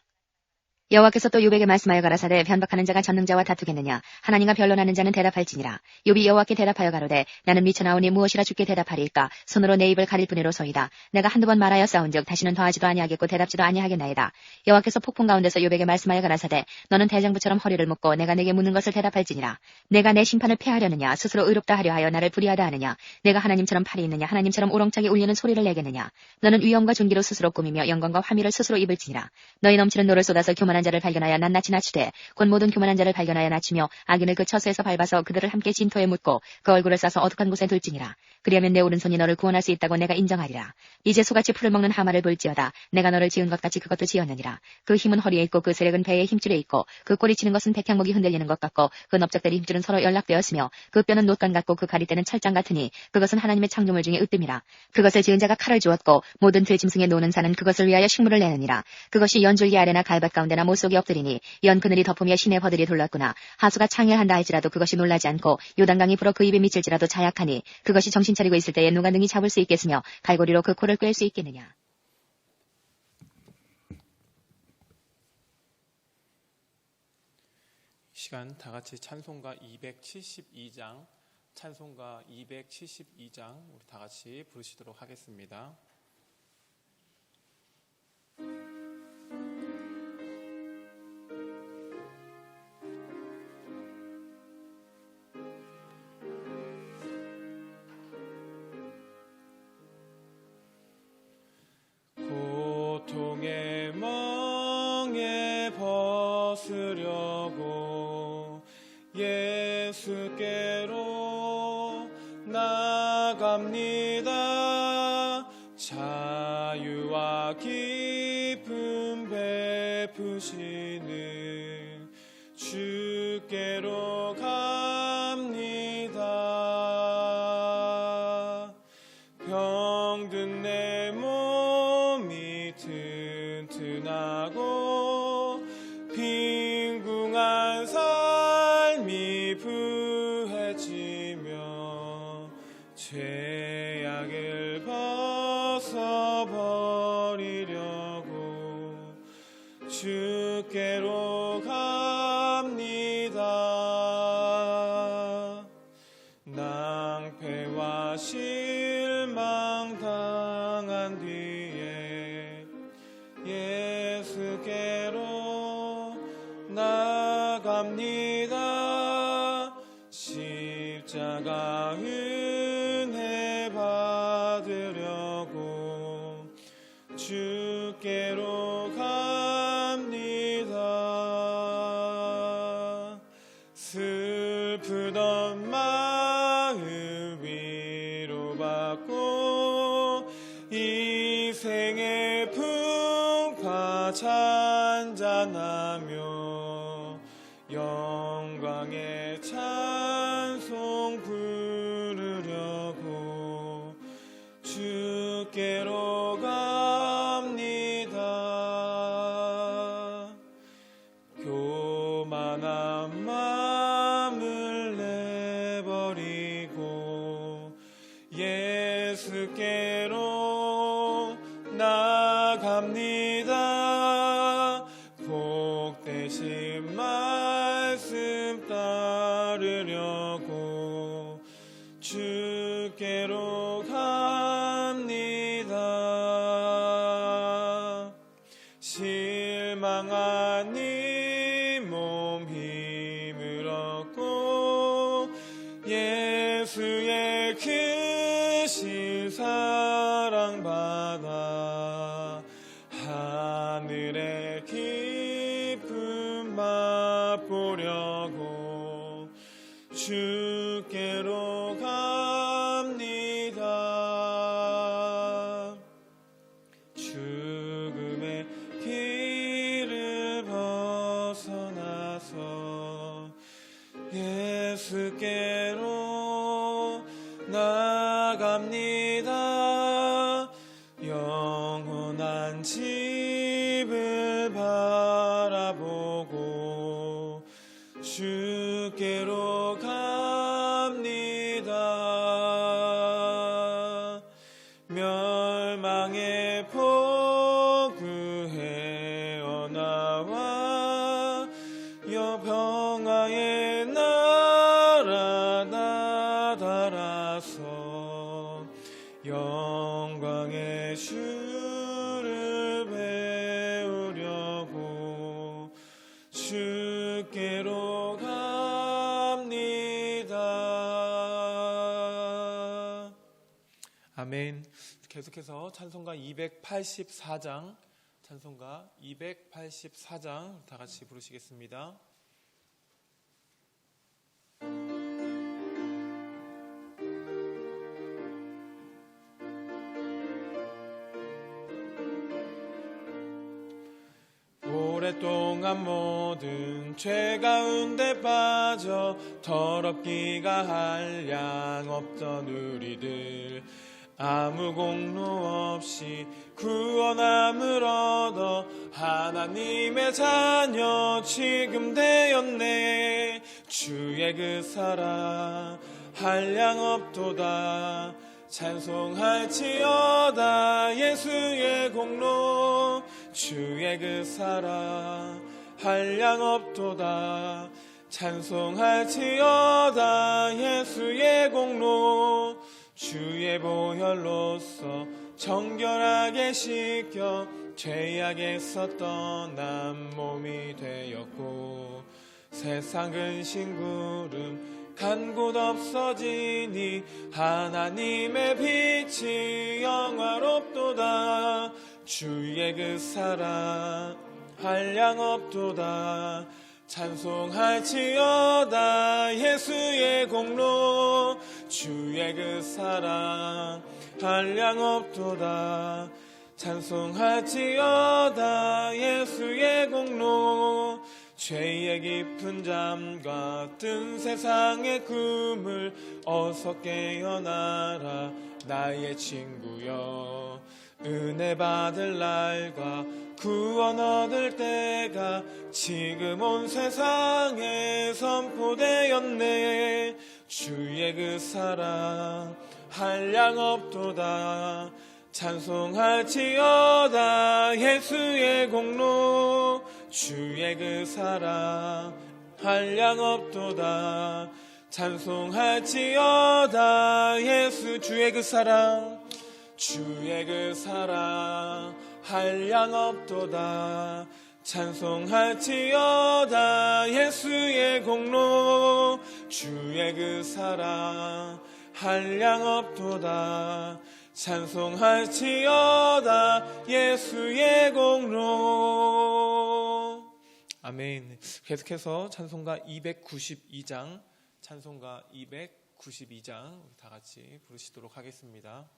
여호와께서 또 욥에게 말씀하여 가라사대 변박하는 자가 전능자와 다투겠느냐. 하나님과 변론하는 자는 대답할지니라. 욥이 여호와께 대답하여 가로되 나는 미쳐나오니 무엇이라 주께 대답하리이까. 손으로 내 입을 가릴 뿐이로소이다. 내가 한두 번 말하여 싸운즉 다시는 더하지도 아니하겠고 대답지도 아니하겠나이다. 여호와께서 폭풍 가운데서 욥에게 말씀하여 가라사대 너는 대장부처럼 허리를 묶고 내가 내게 묻는 것을 대답할지니라. 내가 내 심판을 패하려느냐 스스로 의롭다 하려 하여 나를 불의하다 하느냐. 내가 하나님처럼 팔이 있느냐 하나님처럼 우렁차게 울리는 소리를 내겠느냐. 너는 위엄과 존귀로 스스로 꾸미며 영광과 화미를 스스로 입을지니라. 너희 넘치는 노를 쏟아서 교만한 자를 발견하여 낱낱이 낮추되 곧 모든 교만한 자를 발견하여 낮추며 악인을 그 처소에서 밟아서 그들을 함께 진토에 묻고 그 얼굴을 싸서 어둑한 곳에 둘지니라. 그리하면 내 오른손이 너를 구원할 수 있다고 내가 인정하리라. 이제 소같이 풀을 먹는 하마를 볼지어다. 내가 너를 지은 것 같이 그것도 지었느니라. 그 힘은 허리에 있고 그 세력은 배에 힘줄에 있고 그 꼬리치는 것은 백향목이 흔들리는 것 같고 그 넓적대리 힘줄은 서로 연락되었으며 그 뼈는 놋간 같고 그 가리대는 철장 같으니 그것은 하나님의 창조물 중에 으뜸이라. 그것을 지은 자가 칼을 주었고 모든 들짐승에 노는 자는 그것을 위하여 식물을 내느니라. 그것이 연줄기 아래나 갈밭 가운데나 못 속에 엎드리니 연 그늘이 덮으며 시내 버들이 돌랐구나. 하수가 창회한다 할지라도 그것이 놀라지 않고 요단강이 불어 그 입에 미칠지라도 자약하니 그것이 정신 차리고 있을 때에 누가 능히 잡을 수 있겠으며 갈고리로 그 코를 꿰을 수 있겠느냐. 시간 다 같이 찬송가 272장 찬송가 272장 우리 다 같이 부르시도록 하겠습니다. 고통의 멍에 벗으려고 예수께로 나갑니다. 자유와 기쁨 베푸시는 주께로 갑니다. 병든 내 몸이 튼튼하고 빈궁한 삶이 부해지며 죄악을 벗어버리려고 주께로 갑니다. 낭패와 실망 당한 뒤에 예수께로 나갑니다. 십자가 은혜 받으려고 주께로 갑니다. 슬프던 마음 위로받고 이 생의 풍파 잔잔하며 영광의 찬송 부르려고 주께로 갑니다. 교만한 마음을 내버리고 예수께로 나갑니다. 복되신 말씀 따르려고 주께로 갑니다. 실망한 이 몸 힘을 얻고 예수의 크신 사랑 받아 맛보려고 주께로 갑니다. 죽음의 길을 벗어나서 예수께로 나갑니다. 영원한 집을 바라보고 주께로 갑니다. 멸망의 포구에 나와 여평화의 나라 나달아서 영광의 주를 배우려고 주께로 갑니다. 아멘. 계속해서 찬송가 284장, 찬송가 284장 다 같이 부르시겠습니다. 오랫동안 모든 죄 가운데 빠져 더럽기가 한량 없던 우리들, 아무 공로 없이 구원함을 얻어 하나님의 자녀 지금 되었네. 주의 그 사랑 한량 없도다. 찬송할지어다 예수의 공로. 주의 그 사랑 한량 없도다. 찬송할지어다 예수의 공로. 주의 보혈로서 정결하게 씻겨 죄악에서 떠난 몸이 되었고, 세상 근심 구름 간 곳 없어지니 하나님의 빛이 영화롭도다. 주의 그 사랑 한량 없도다. 찬송할지어다 예수의 공로. 주의 그 사랑 한량 없도다. 찬송할지어다 예수의 공로. 죄의 깊은 잠과 뜬 세상의 꿈을 어서 깨어나라 나의 친구여. 은혜 받을 날과 구원 얻을 때가 지금 온 세상에 선포되었네. 주의 그 사랑 한량 없도다. 찬송할지어다 예수의 공로. 주의 그 사랑 한량 없도다. 찬송할지어다 예수. 주의 그 사랑, 주의 그 사랑 한량 없도다. 찬송할지어다 예수의 공로. 주의 그 사랑 한량 없도다. 찬송할지어다 예수의 공로. 아멘. 계속해서 찬송가 292장, 찬송가 292장 다 같이 부르시도록 하겠습니다.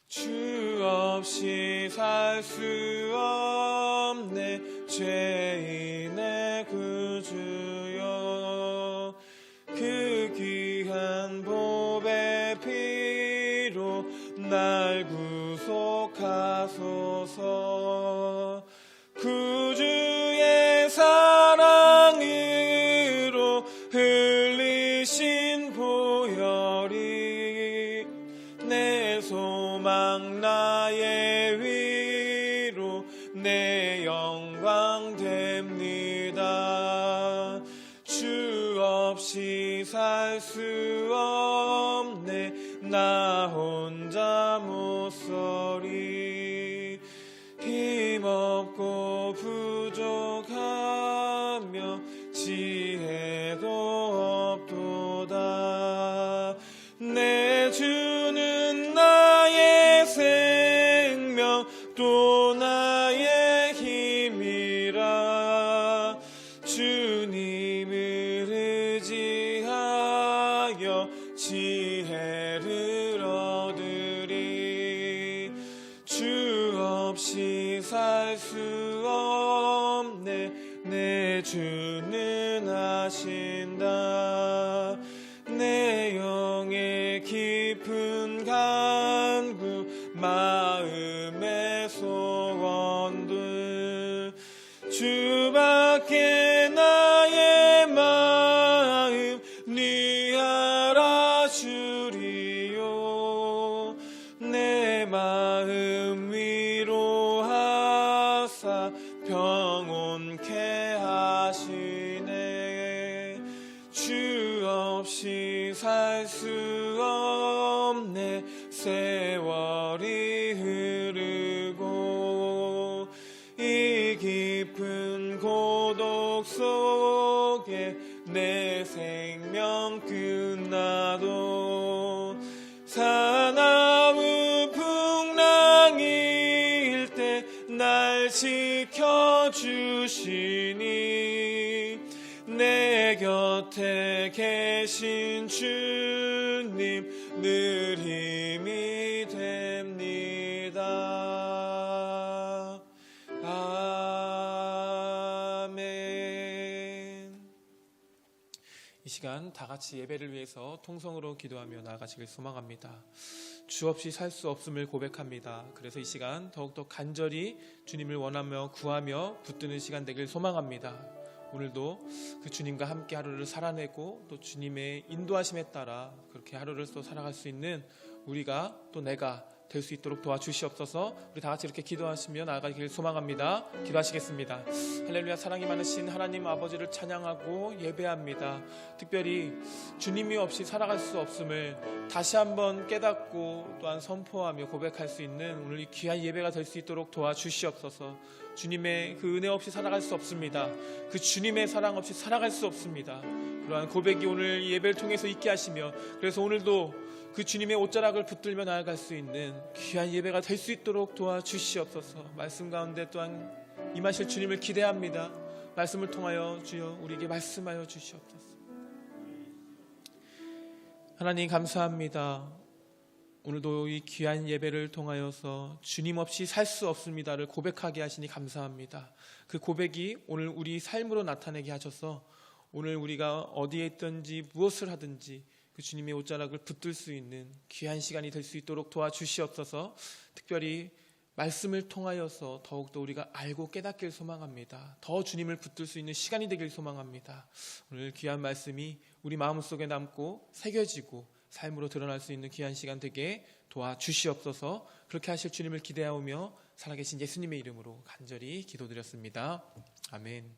주 없이 살 수 없네 죄인의 구주여. 그 귀한 보배 피로 날 구속하소서. 구주의 사랑으로 흘리신 보혈이 내 소망 나의 위로 내 영광 됩니다. 주 없이 살 수 없네 나 혼자 못 서리. 힘없고 부족하며 지혜도 없도다. 내 주는 나의 생명 또 나의 힘이라. 주님을 의지하여 지혜를 얻으리. 주 없이 살 수 없네 내 주는 아신다. 내 영의 깊은 간구 마음의 소원들 주밖에 나의 마음 네 알아주리요. 내 마음 위로하사 평온케 하시네. 주 없이 살 수 없네 세월이 흐르고 이 깊은 고독 속에 내 생명 끝나도 사나운 풍랑일 때 날 지켜주시니 내 곁에 계신 주님 늘 힘이 됩니다. 아멘. 이 시간 다 같이 예배를 위해서 통성으로 기도하며 나아가시길 소망합니다. 주 없이 살 수 없음을 고백합니다. 그래서 이 시간 더욱더 간절히 주님을 원하며 구하며 붙드는 시간 되길 소망합니다. 오늘도 그 주님과 함께 하루를 살아내고 또 주님의 인도하심에 따라 그렇게 하루를 또 살아갈 수 있는 우리가 또 내가 될 수 있도록 도와주시옵소서. 우리 다 같이 이렇게 기도하시며 나아가길 소망합니다. 기도하시겠습니다. 할렐루야. 사랑이 많으신 하나님 아버지를 찬양하고 예배합니다. 특별히 주님이 없이 살아갈 수 없음을 다시 한번 깨닫고 또한 선포하며 고백할 수 있는 오늘 이 귀한 예배가 될 수 있도록 도와주시옵소서. 주님의 그 은혜 없이 살아갈 수 없습니다. 그 주님의 사랑 없이 살아갈 수 없습니다. 그러한 고백이 오늘 예배를 통해서 있게 하시며 그래서 오늘도 그 주님의 옷자락을 붙들며 나아갈 수 있는 귀한 예배가 될 수 있도록 도와주시옵소서. 말씀 가운데 또한 임하실 주님을 기대합니다. 말씀을 통하여 주여 우리에게 말씀하여 주시옵소서. 하나님 감사합니다. 오늘도 이 귀한 예배를 통하여서 주님 없이 살 수 없습니다를 고백하게 하시니 감사합니다. 그 고백이 오늘 우리 삶으로 나타내게 하셔서 오늘 우리가 어디에 있든지 무엇을 하든지 그 주님의 옷자락을 붙들 수 있는 귀한 시간이 될 수 있도록 도와주시옵소서. 특별히 말씀을 통하여서 더욱더 우리가 알고 깨닫길 소망합니다. 더 주님을 붙들 수 있는 시간이 되길 소망합니다. 오늘 귀한 말씀이 우리 마음속에 남고 새겨지고 삶으로 드러날 수 있는 귀한 시간 되게 도와주시옵소서. 그렇게 하실 주님을 기대하오며 살아계신 예수님의 이름으로 간절히 기도드렸습니다. 아멘.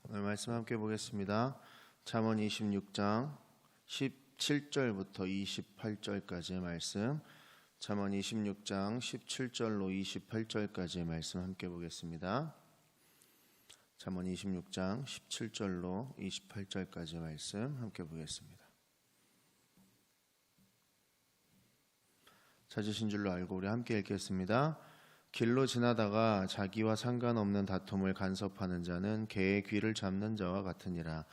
오늘 말씀 함께 보겠습니다. 잠언 26장 17절부터 28절까지의 말씀, 잠언 26장 17절로 28절까지의 말씀 함께 보겠습니다. 잠언 26장 17절로 28절까지의 말씀 함께 보겠습니다. 찾으신 줄로 알고 우리 함께 읽겠습니다. 길로 지나다가 자기와 상관없는 다툼을 간섭하는 자는 개의 귀를 잡는 자와 같으니라.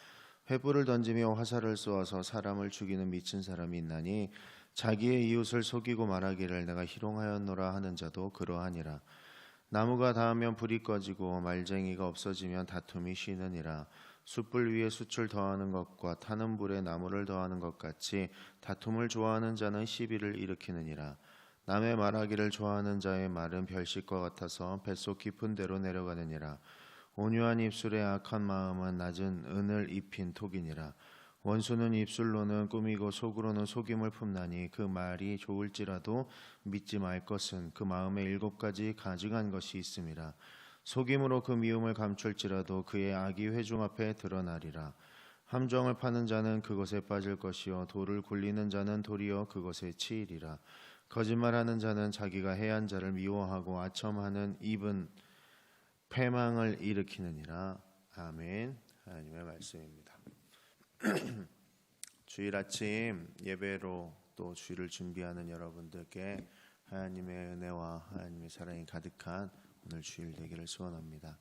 횃불을 던지며 화살을 쏘아서 사람을 죽이는 미친 사람이 있나니 자기의 이웃을 속이고 말하기를 내가 희롱하였노라 하는 자도 그러하니라. 나무가 닿으면 불이 꺼지고 말쟁이가 없어지면 다툼이 쉬느니라. 숯불 위에 숯을 더하는 것과 타는 불에 나무를 더하는 것 같이 다툼을 좋아하는 자는 시비를 일으키느니라. 남의 말하기를 좋아하는 자의 말은 별식과 같아서 뱃속 깊은 데로 내려가느니라. 온유한 입술에 악한 마음은 낮은 은을 입힌 톡이니라. 원수는 입술로는 꾸미고 속으로는 속임을 품나니 그 말이 좋을지라도 믿지 말 것은 그 마음에 7가지 가증한 것이 있음이라. 속임으로 그 미움을 감출지라도 그의 악이 회중 앞에 드러나리라. 함정을 파는 자는 그것에 빠질 것이요 돌을 굴리는 자는 도리어 그것에 치이리라. 거짓말하는 자는 자기가 해한 자를 미워하고 아첨하는 입은 패망을 일으키느니라. 아멘. 하나님의 말씀입니다. 주일 아침 예배로 또 주일을 준비하는 여러분들께 하나님의 은혜와 하나님의 사랑이 가득한 오늘 주일 되기를 소원합니다.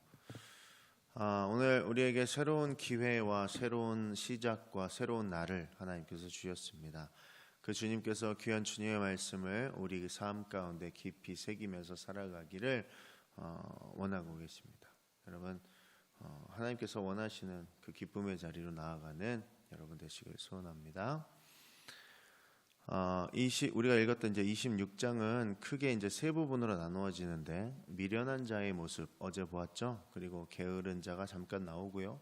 오늘 우리에게 새로운 기회와 새로운 시작과 새로운 날을 하나님께서 주셨습니다. 그 주님께서 귀한 주님의 말씀을 우리 삶 가운데 깊이 새기면서 살아가기를 원하고 계십니다. 여러분, 하나님께서 원하시는 그 기쁨의 자리로 나아가는 여러분 되시길 소원합니다. 우리가 읽었던 이제 26장은 크게 이제 세 부분으로 나누어지는데, 미련한 자의 모습 어제 보았죠. 그리고 게으른 자가 잠깐 나오고요.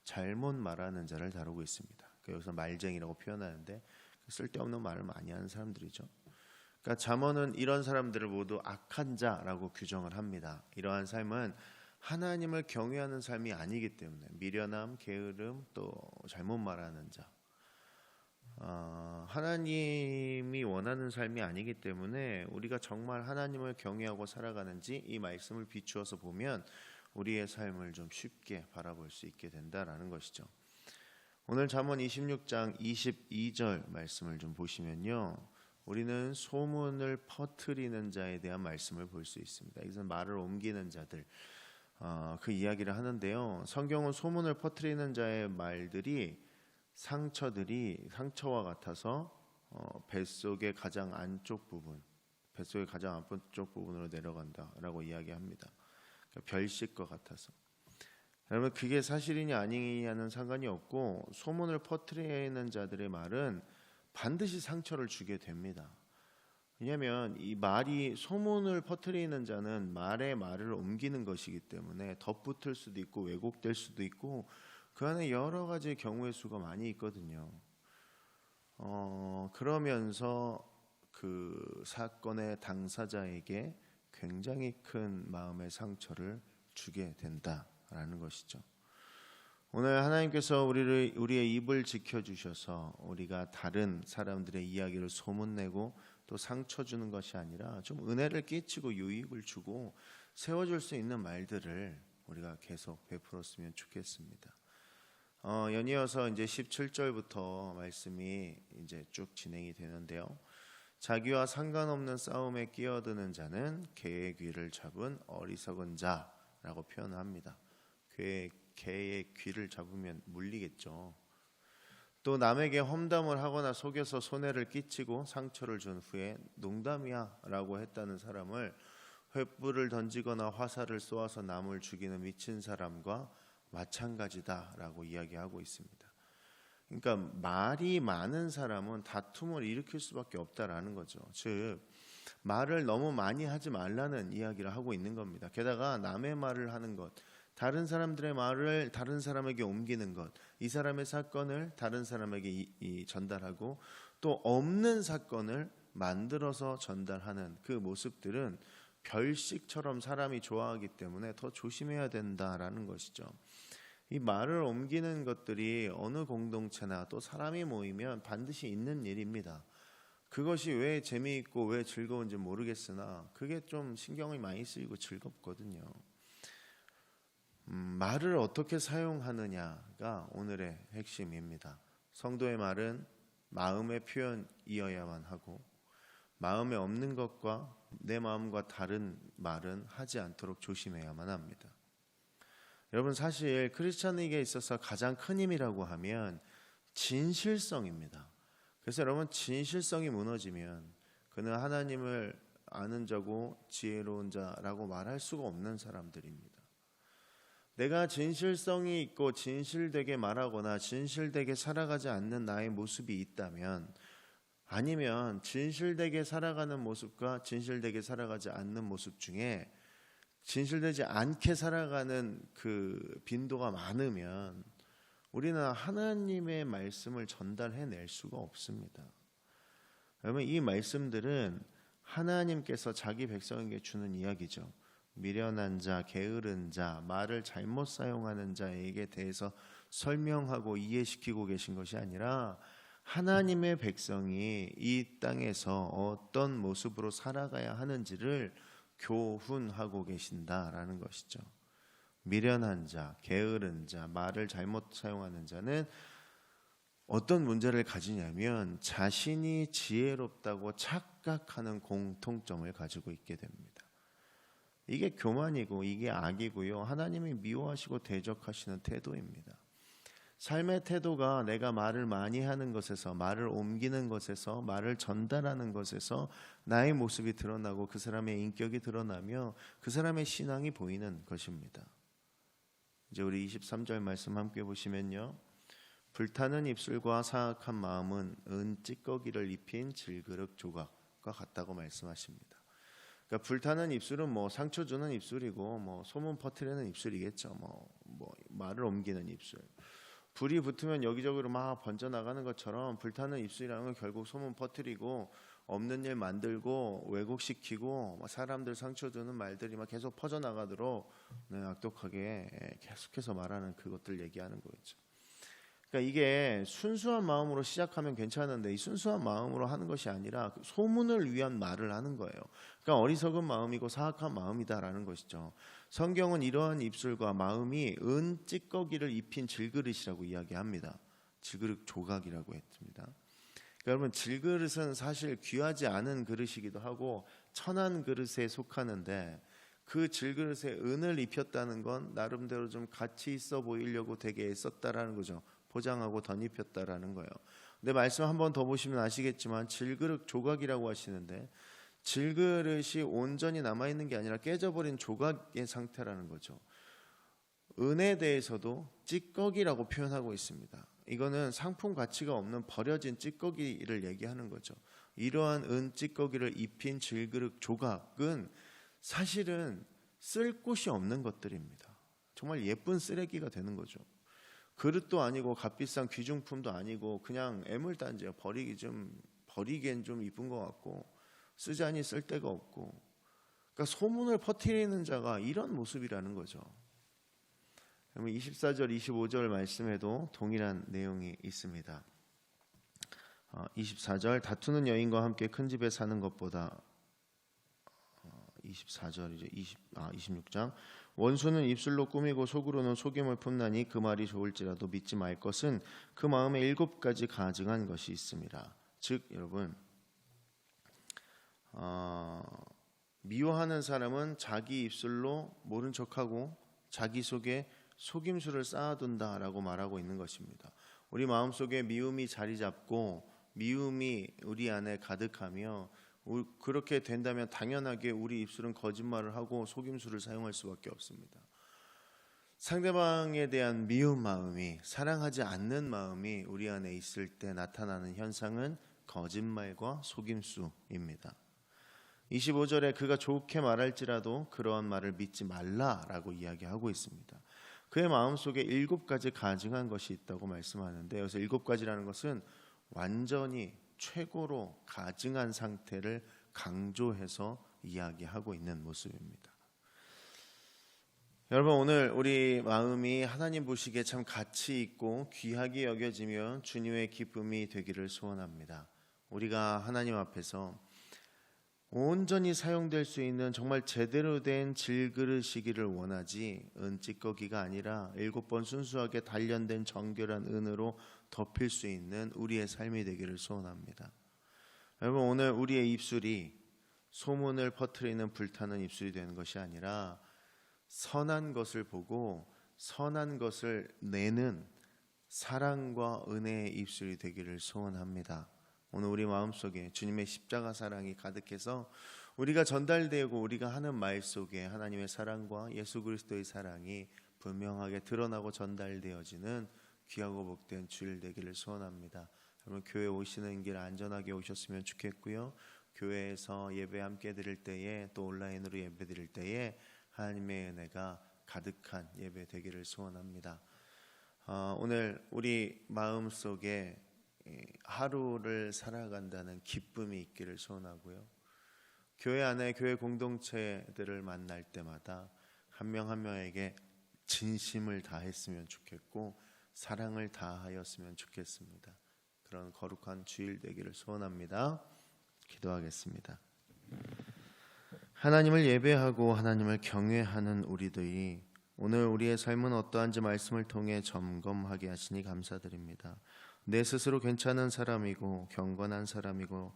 잘못 말하는 자를 다루고 있습니다. 여기서 말쟁이라고 표현하는데 쓸데없는 말을 많이 하는 사람들이죠. 그러니까 잠언은 이런 사람들을 모두 악한 자라고 규정을 합니다. 이러한 삶은 하나님을 경외하는 삶이 아니기 때문에, 미련함, 게으름, 또 잘못 말하는 자, 하나님이 원하는 삶이 아니기 때문에 우리가 정말 하나님을 경외하고 살아가는지 이 말씀을 비추어서 보면 우리의 삶을 좀 쉽게 바라볼 수 있게 된다라는 것이죠. 오늘 잠언 26장 22절 말씀을 좀 보시면요, 우리는 소문을 퍼뜨리는 자에 대한 말씀을 볼 수 있습니다. 이것은 말을 옮기는 자들, 그 이야기를 하는데요. 성경은 소문을 퍼뜨리는 자의 말들이 상처와 같아서 뱃속의 가장 안쪽 부분으로 내려간다라고 이야기합니다. 그러니까 별식과 같아서. 여러분, 그게 사실이냐 아니냐는 상관이 없고, 소문을 퍼뜨리는 자들의 말은 반드시 상처를 주게 됩니다. 왜냐하면 이 말이, 소문을 퍼뜨리는 자는 말을 옮기는 것이기 때문에 덧붙을 수도 있고 왜곡될 수도 있고 그 안에 여러 가지 경우의 수가 많이 있거든요. 그러면서 그 사건의 당사자에게 굉장히 큰 마음의 상처를 주게 된다라는 것이죠. 오늘 하나님께서 우리의 입을 지켜주셔서 우리가 다른 사람들의 이야기를 소문내고 또 상처 주는 것이 아니라 좀 은혜를 끼치고 유익을 주고 세워줄 수 있는 말들을 우리가 계속 베풀었으면 좋겠습니다. 연이어서 이제 17절부터 말씀이 이제 쭉 진행이 되는데요. 자기와 상관없는 싸움에 끼어드는 자는 개의 귀를 잡은 어리석은 자라고 표현합니다. 개의 귀를 잡으면 물리겠죠. 또 남에게 험담을 하거나 속여서 손해를 끼치고 상처를 준 후에 농담이야 라고 했다는 사람을 횃불을 던지거나 화살을 쏘아서 남을 죽이는 미친 사람과 마찬가지다라고 이야기하고 있습니다. 그러니까 말이 많은 사람은 다툼을 일으킬 수밖에 없다라는 거죠. 즉, 말을 너무 많이 하지 말라는 이야기를 하고 있는 겁니다. 게다가 남의 말을 하는 것, 다른 사람들의 말을 다른 사람에게 옮기는 것, 이 사람의 사건을 다른 사람에게 전달하고 또 없는 사건을 만들어서 전달하는 그 모습들은 별식처럼 사람이 좋아하기 때문에 더 조심해야 된다라는 것이죠. 이 말을 옮기는 것들이 어느 공동체나 또 사람이 모이면 반드시 있는 일입니다. 그것이 왜 재미있고 왜 즐거운지 모르겠으나 그게 좀 신경이 많이 쓰이고 즐겁거든요. 말을 어떻게 사용하느냐가 오늘의 핵심입니다. 성도의 말은 마음의 표현이어야만 하고, 마음에 없는 것과 내 마음과 다른 말은 하지 않도록 조심해야만 합니다. 여러분, 사실 크리스찬에게 있어서 가장 큰 힘이라고 하면 진실성입니다. 그래서 여러분, 진실성이 무너지면 그는 하나님을 아는 자고 지혜로운 자라고 말할 수가 없는 사람들입니다. 내가 진실성이 있고 진실되게 말하거나 진실되게 살아가지 않는 나의 모습이 있다면, 아니면 진실되게 살아가는 모습과 진실되게 살아가지 않는 모습 중에 진실되지 않게 살아가는 그 빈도가 많으면 우리는 하나님의 말씀을 전달해낼 수가 없습니다. 여러분, 이 말씀들은 하나님께서 자기 백성에게 주는 이야기죠. 미련한 자, 게으른 자, 말을 잘못 사용하는 자에게 대해서 설명하고 이해시키고 계신 것이 아니라 하나님의 백성이 이 땅에서 어떤 모습으로 살아가야 하는지를 교훈하고 계신다라는 것이죠. 미련한 자, 게으른 자, 말을 잘못 사용하는 자는 어떤 문제를 가지냐면 자신이 지혜롭다고 착각하는 공통점을 가지고 있게 됩니다. 이게 교만이고 이게 악이고요. 하나님이 미워하시고 대적하시는 태도입니다. 삶의 태도가 내가 말을 많이 하는 것에서, 말을 옮기는 것에서, 말을 전달하는 것에서 나의 모습이 드러나고 그 사람의 인격이 드러나며 그 사람의 신앙이 보이는 것입니다. 이제 우리 23절 말씀 함께 보시면요. 불타는 입술과 사악한 마음은 은 찌꺼기를 입힌 질그릇 조각과 같다고 말씀하십니다. 그러니까 불타는 입술은 뭐 상처 주는 입술이고 뭐 소문 퍼뜨리는 입술이겠죠. 뭐 말을 옮기는 입술. 불이 붙으면 여기저기로 막 번져나가는 것처럼 불타는 입술이라는 건 결국 소문 퍼뜨리고 없는 일 만들고 왜곡시키고 사람들 상처 주는 말들이 막 계속 퍼져나가도록 악독하게 계속해서 말하는 그것들 얘기하는 거겠죠. 그러니까 이게 순수한 마음으로 시작하면 괜찮은데 이 순수한 마음으로 하는 것이 아니라 소문을 위한 말을 하는 거예요. 그러니까 어리석은 마음이고 사악한 마음이다라는 것이죠. 성경은 이러한 입술과 마음이 은 찌꺼기를 입힌 질그릇이라고 이야기합니다. 질그릇 조각이라고 했습니다. 그러니까 여러분 질그릇은 사실 귀하지 않은 그릇이기도 하고 천한 그릇에 속하는데 그 질그릇에 은을 입혔다는 건 나름대로 좀 가치 있어 보이려고 되게 애썼다라는 거죠. 포장하고 덧입혔다라는 거예요. 근데 말씀 한번 더 보시면 아시겠지만 질그릇 조각이라고 하시는데 질그릇이 온전히 남아있는 게 아니라 깨져버린 조각의 상태라는 거죠. 은에 대해서도 찌꺼기라고 표현하고 있습니다. 이거는 상품 가치가 없는 버려진 찌꺼기를 얘기하는 거죠. 이러한 은 찌꺼기를 입힌 질그릇 조각은 사실은 쓸 곳이 없는 것들입니다. 정말 예쁜 쓰레기가 되는 거죠. 그릇도 아니고 값비싼 귀중품도 아니고 그냥 애물단지야. 버리기엔 좀 이쁜 것 같고 쓰자니 쓸 데가 없고. 그러니까 소문을 퍼뜨리는 자가 이런 모습이라는 거죠. 24절 25절 말씀에도 동일한 내용이 있습니다. 24절 다투는 여인과 함께 큰 집에 사는 것보다 24절이죠. 26장 원수는 입술로 꾸미고 속으로는 속임을 품나니 그 말이 좋을지라도 믿지 말 것은 그 마음에 7가지 가증한 것이 있습니다. 즉 여러분 미워하는 사람은 자기 입술로 모른 척하고 자기 속에 속임수를 쌓아둔다라고 말하고 있는 것입니다. 우리 마음속에 미움이 자리 잡고 미움이 우리 안에 가득하며 그렇게 된다면 당연하게 우리 입술은 거짓말을 하고 속임수를 사용할 수밖에 없습니다. 상대방에 대한 미운 마음이, 사랑하지 않는 마음이 우리 안에 있을 때 나타나는 현상은 거짓말과 속임수입니다. 25절에 그가 좋게 말할지라도 그러한 말을 믿지 말라라고 이야기하고 있습니다. 그의 마음속에 7가지 가증한 것이 있다고 말씀하는데 여기서 7가지라는 것은 완전히 최고로 가증한 상태를 강조해서 이야기하고 있는 모습입니다. 여러분 오늘 우리 마음이 하나님 보시기에 참 가치 있고 귀하게 여겨지며 주님의 기쁨이 되기를 소원합니다. 우리가 하나님 앞에서 온전히 사용될 수 있는 정말 제대로 된 질그릇이기를 원하지 은찌꺼기가 아니라 7번 순수하게 단련된 정결한 은으로 덮일 수 있는 우리의 삶이 되기를 소원합니다. 여러분 오늘 우리의 입술이 소문을 퍼뜨리는 불타는 입술이 되는 것이 아니라 선한 것을 보고 선한 것을 내는 사랑과 은혜의 입술이 되기를 소원합니다. 오늘 우리 마음속에 주님의 십자가 사랑이 가득해서 우리가 전달되고 우리가 하는 말 속에 하나님의 사랑과 예수 그리스도의 사랑이 분명하게 드러나고 전달되어지는 귀하고 복된 주일 되기를 소원합니다. 여러분 교회 오시는 길 안전하게 오셨으면 좋겠고요. 교회에서 예배 함께 드릴 때에 또 온라인으로 예배 드릴 때에 하나님의 은혜가 가득한 예배 되기를 소원합니다. 오늘 우리 마음속에 하루를 살아간다는 기쁨이 있기를 소원하고요. 교회 안에 교회 공동체들을 만날 때마다 한 명 한 명에게 진심을 다했으면 좋겠고 사랑을 다하였으면 좋겠습니다. 그런 거룩한 주일 되기를 소원합니다. 기도하겠습니다. 하나님을 예배하고 하나님을 경외하는 우리들이 오늘 우리의 삶은 어떠한지 말씀을 통해 점검하게 하시니 감사드립니다. 내 스스로 괜찮은 사람이고 경건한 사람이고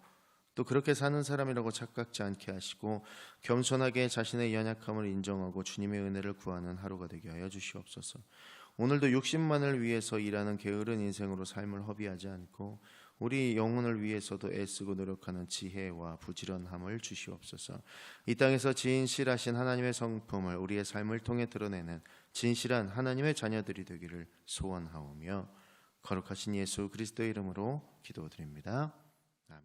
또 그렇게 사는 사람이라고 착각지 않게 하시고 겸손하게 자신의 연약함을 인정하고 주님의 은혜를 구하는 하루가 되게 하여 주시옵소서. 오늘도 육신만을 위해서 일하는 게으른 인생으로 삶을 허비하지 않고 우리 영혼을 위해서도 애쓰고 노력하는 지혜와 부지런함을 주시옵소서. 이 땅에서 진실하신 하나님의 성품을 우리의 삶을 통해 드러내는 진실한 하나님의 자녀들이 되기를 소원하오며 거룩하신 예수 그리스도의 이름으로 기도드립니다. 아멘.